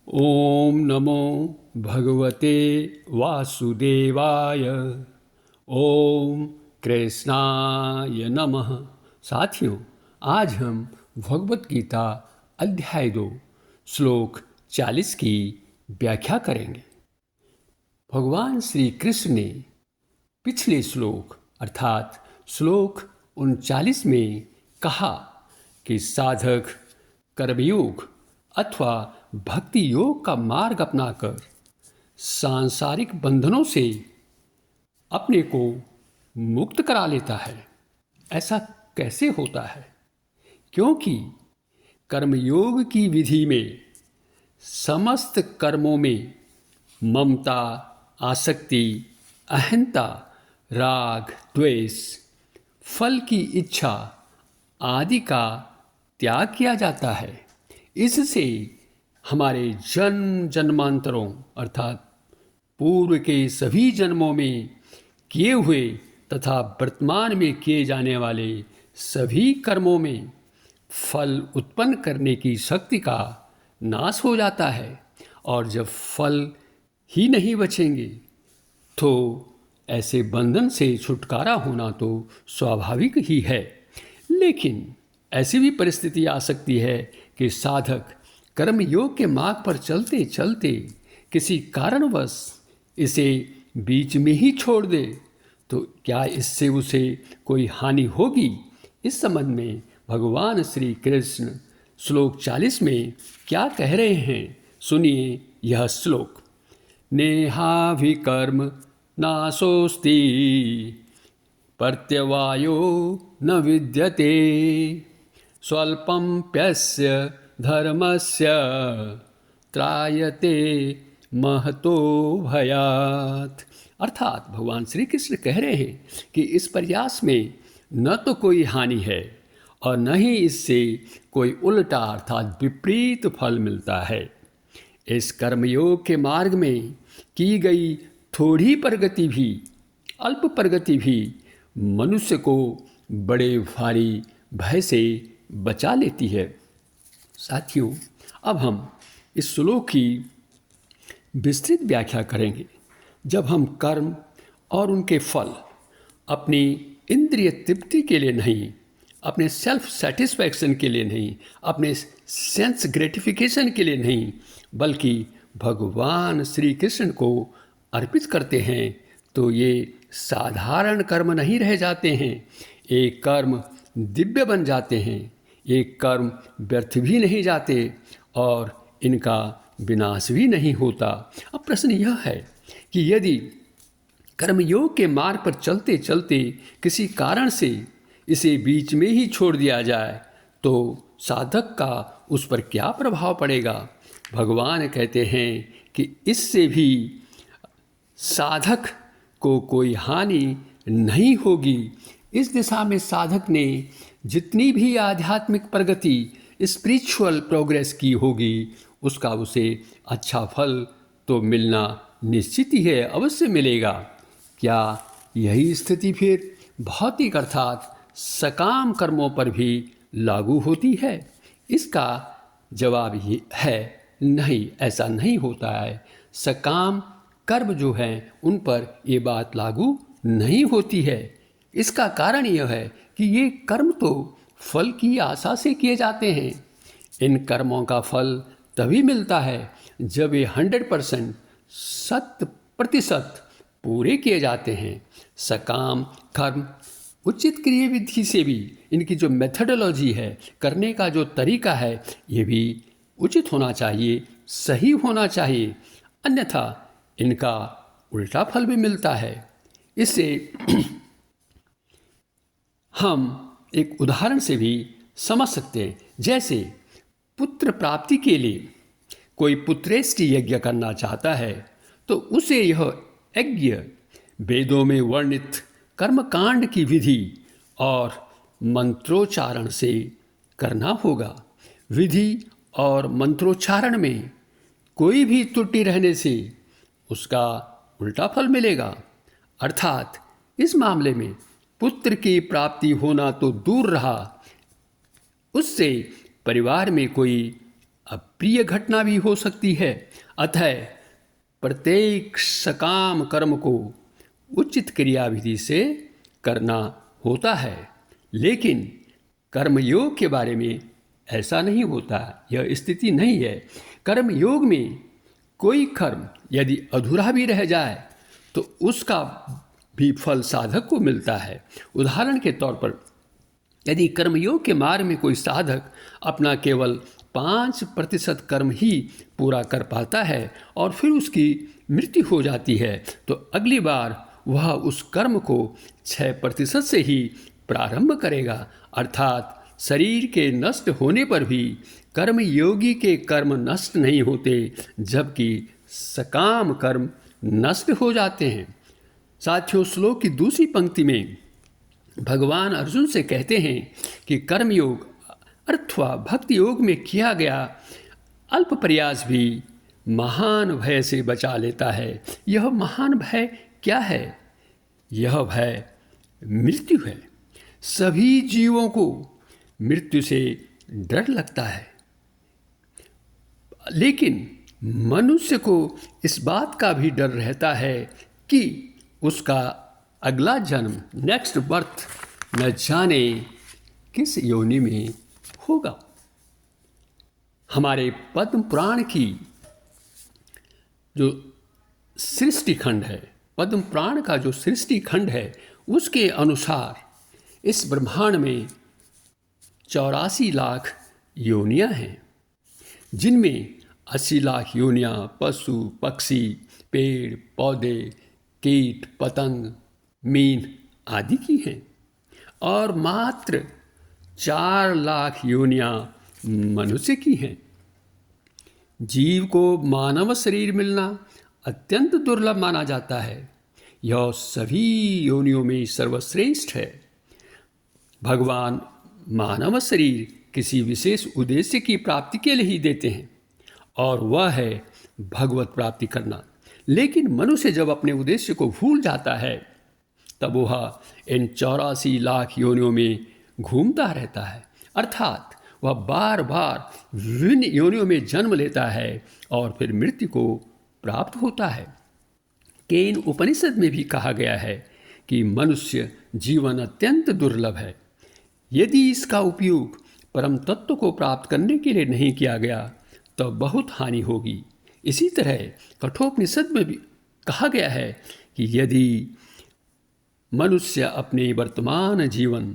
ओम नमो भगवते वासुदेवाय। ओम कृष्णाय नमः। साथियों, आज हम भगवत गीता अध्याय 2 श्लोक 40 की व्याख्या करेंगे। भगवान श्री कृष्ण ने पिछले श्लोक अर्थात श्लोक 39 में कहा कि साधक कर्मयोग अथवा भक्ति योग का मार्ग अपनाकर सांसारिक बंधनों से अपने को मुक्त करा लेता है। ऐसा कैसे होता है? क्योंकि कर्मयोग की विधि में समस्त कर्मों में ममता, आसक्ति, अहंता, राग, द्वेष, फल की इच्छा आदि का त्याग किया जाता है। इससे हमारे जन्म जन्मांतरों अर्थात पूर्व के सभी जन्मों में किए हुए तथा वर्तमान में किए जाने वाले सभी कर्मों में फल उत्पन्न करने की शक्ति का नाश हो जाता है। और जब फल ही नहीं बचेंगे तो ऐसे बंधन से छुटकारा होना तो स्वाभाविक ही है। लेकिन ऐसी भी परिस्थिति आ सकती है कि साधक कर्म योग के मार्ग पर चलते चलते किसी कारणवश इसे बीच में ही छोड़ दे, तो क्या इससे उसे कोई हानि होगी? इस संबंध में भगवान श्री कृष्ण श्लोक 40 में क्या कह रहे हैं, सुनिए यह श्लोक। नेहाभिकर्म नाशोस्ति प्रत्यवायो न विद्यते स्वल्पं प्यस्य धर्मस्य त्रायते महतो भयात्। अर्थात भगवान श्री कृष्ण कह रहे हैं कि इस प्रयास में न तो कोई हानि है और न ही इससे कोई उल्टा अर्थात विपरीत फल मिलता है। इस कर्मयोग के मार्ग में की गई थोड़ी प्रगति भी, अल्प प्रगति भी मनुष्य को बड़े भारी भय से बचा लेती है। साथियों, अब हम इस श्लोक की विस्तृत व्याख्या करेंगे। जब हम कर्म और उनके फल अपनी इंद्रिय तृप्ति के लिए नहीं, अपने सेल्फ सेटिस्फैक्शन के लिए नहीं, अपने सेंस ग्रेटिफिकेशन के लिए नहीं, बल्कि भगवान श्री कृष्ण को अर्पित करते हैं, तो ये साधारण कर्म नहीं रह जाते हैं। एक कर्म दिव्य बन जाते हैं, एक कर्म व्यर्थ भी नहीं जाते और इनका विनाश भी नहीं होता। अब प्रश्न यह है कि यदि कर्मयोग के मार्ग पर चलते चलते किसी कारण से इसे बीच में ही छोड़ दिया जाए तो साधक का उस पर क्या प्रभाव पड़ेगा? भगवान कहते हैं कि इससे भी साधक को कोई हानि नहीं होगी। इस दिशा में साधक ने जितनी भी आध्यात्मिक प्रगति, स्पिरिचुअल प्रोग्रेस की होगी, उसका उसे अच्छा फल तो मिलना निश्चित ही है, अवश्य मिलेगा। क्या यही स्थिति फिर भौतिक अर्थात सकाम कर्मों पर भी लागू होती है? इसका जवाब ये है, नहीं, ऐसा नहीं होता है। सकाम कर्म जो हैं उन पर ये बात लागू नहीं होती है। इसका कारण यह है कि ये कर्म तो फल की आशा से किए जाते हैं। इन कर्मों का फल तभी मिलता है जब ये 100% 100% पूरे किए जाते हैं। सकाम कर्म उचित क्रिया विधि से भी, इनकी जो मेथडोलॉजी है, करने का जो तरीका है, ये भी उचित होना चाहिए, सही होना चाहिए, अन्यथा इनका उल्टा फल भी मिलता है। इससे हम एक उदाहरण से भी समझ सकते हैं। जैसे पुत्र प्राप्ति के लिए कोई पुत्रेष्टि यज्ञ करना चाहता है तो उसे यह यज्ञ वेदों में वर्णित कर्मकांड की विधि और मंत्रोच्चारण से करना होगा। विधि और मंत्रोच्चारण में कोई भी त्रुटि रहने से उसका उल्टा फल मिलेगा। अर्थात इस मामले में पुत्र की प्राप्ति होना तो दूर रहा, उससे परिवार में कोई अप्रिय घटना भी हो सकती है। अतः प्रत्येक सकाम कर्म को उचित क्रियाविधि से करना होता है। लेकिन कर्मयोग के बारे में ऐसा नहीं होता, यह स्थिति नहीं है। कर्मयोग में कोई कर्म यदि अधूरा भी रह जाए तो उसका भी फल साधक को मिलता है। उदाहरण के तौर पर यदि कर्मयोग के मार्ग में कोई साधक अपना केवल 5% कर्म ही पूरा कर पाता है और फिर उसकी मृत्यु हो जाती है, तो अगली बार वह उस कर्म को 6% से ही प्रारंभ करेगा। अर्थात शरीर के नष्ट होने पर भी कर्मयोगी के कर्म नष्ट नहीं होते, जबकि सकाम कर्म नष्ट हो जाते हैं। साथियों, श्लोक की दूसरी पंक्ति में भगवान अर्जुन से कहते हैं कि कर्मयोग अथवा भक्ति योग में किया गया अल्प प्रयास भी महान भय से बचा लेता है। यह महान भय क्या है? यह भय मृत्यु है। सभी जीवों को मृत्यु से डर लगता है, लेकिन मनुष्य को इस बात का भी डर रहता है कि उसका अगला जन्म, नेक्स्ट बर्थ, न जाने किस योनि में होगा। हमारे पद्म पुराण की जो सृष्टि खंड है, पद्म पुराण का जो सृष्टि खंड है, उसके अनुसार इस ब्रह्मांड में 84 लाख योनियां हैं, जिनमें 80 लाख योनियां पशु पक्षी, पेड़ पौधे, कीट पतंग, मीन आदि की हैं और मात्र 4 लाख योनियां मनुष्य की हैं। जीव को मानव शरीर मिलना अत्यंत दुर्लभ माना जाता है। यह सभी योनियों में सर्वश्रेष्ठ है। भगवान मानव शरीर किसी विशेष उद्देश्य की प्राप्ति के लिए ही देते हैं, और वह है भगवत प्राप्ति करना। लेकिन मनुष्य जब अपने उद्देश्य को भूल जाता है, तब वह इन 84 लाख योनियों में घूमता रहता है। अर्थात वह बार बार विभिन्न योनियों में जन्म लेता है और फिर मृत्यु को प्राप्त होता है। केन उपनिषद में भी कहा गया है कि मनुष्य जीवन अत्यंत दुर्लभ है। यदि इसका उपयोग परम तत्व को प्राप्त करने के लिए नहीं किया गया तो बहुत हानि होगी। इसी तरह कठोपनिषद में भी कहा गया है कि यदि मनुष्य अपने वर्तमान जीवन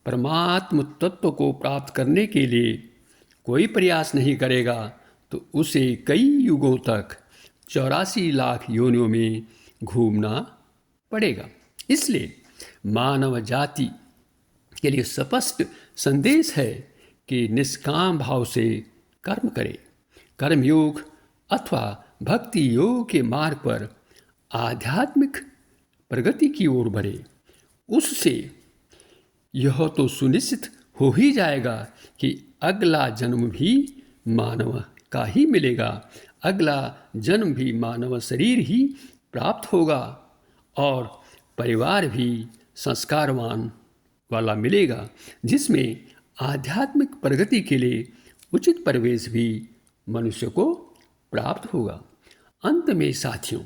परमात्म तत्व को प्राप्त करने के लिए कोई प्रयास नहीं करेगा तो उसे कई युगों तक 84 लाख योनियों में घूमना पड़ेगा। इसलिए मानव जाति के लिए स्पष्ट संदेश है कि निष्काम भाव से कर्म करे। कर्मयोग अथवा भक्ति योग के मार्ग पर आध्यात्मिक प्रगति की ओर बढ़े। उससे यह तो सुनिश्चित हो ही जाएगा कि अगला जन्म भी मानव का ही मिलेगा, अगला जन्म भी मानव शरीर ही प्राप्त होगा और परिवार भी संस्कारवान वाला मिलेगा, जिसमें आध्यात्मिक प्रगति के लिए उचित परिवेश भी मनुष्य को प्राप्त होगा। अंत में साथियों,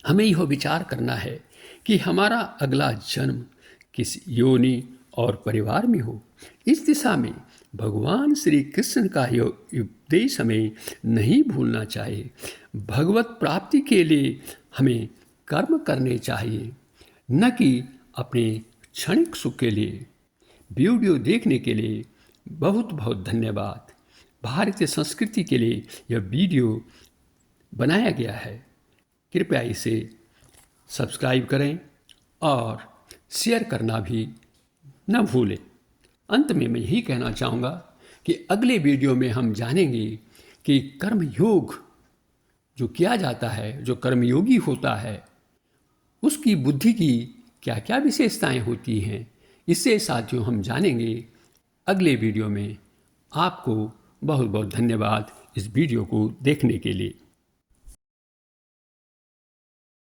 हमें यह विचार करना है कि हमारा अगला जन्म किस योनि और परिवार में हो। इस दिशा में भगवान श्री कृष्ण का यह उपदेश हमें नहीं भूलना चाहिए। भगवत प्राप्ति के लिए हमें कर्म करने चाहिए, न कि अपने क्षणिक सुख के लिए। वीडियो देखने के लिए बहुत बहुत धन्यवाद। भारतीय संस्कृति के लिए यह वीडियो बनाया गया है। कृपया इसे सब्सक्राइब करें और शेयर करना भी न भूलें। अंत में मैं यही कहना चाहूँगा कि अगले वीडियो में हम जानेंगे कि कर्म योग जो किया जाता है, जो कर्मयोगी होता है, उसकी बुद्धि की क्या क्या विशेषताएं होती हैं। इससे साथियों हम जानेंगे अगले वीडियो में। आपको बहुत बहुत धन्यवाद इस वीडियो को देखने के लिए।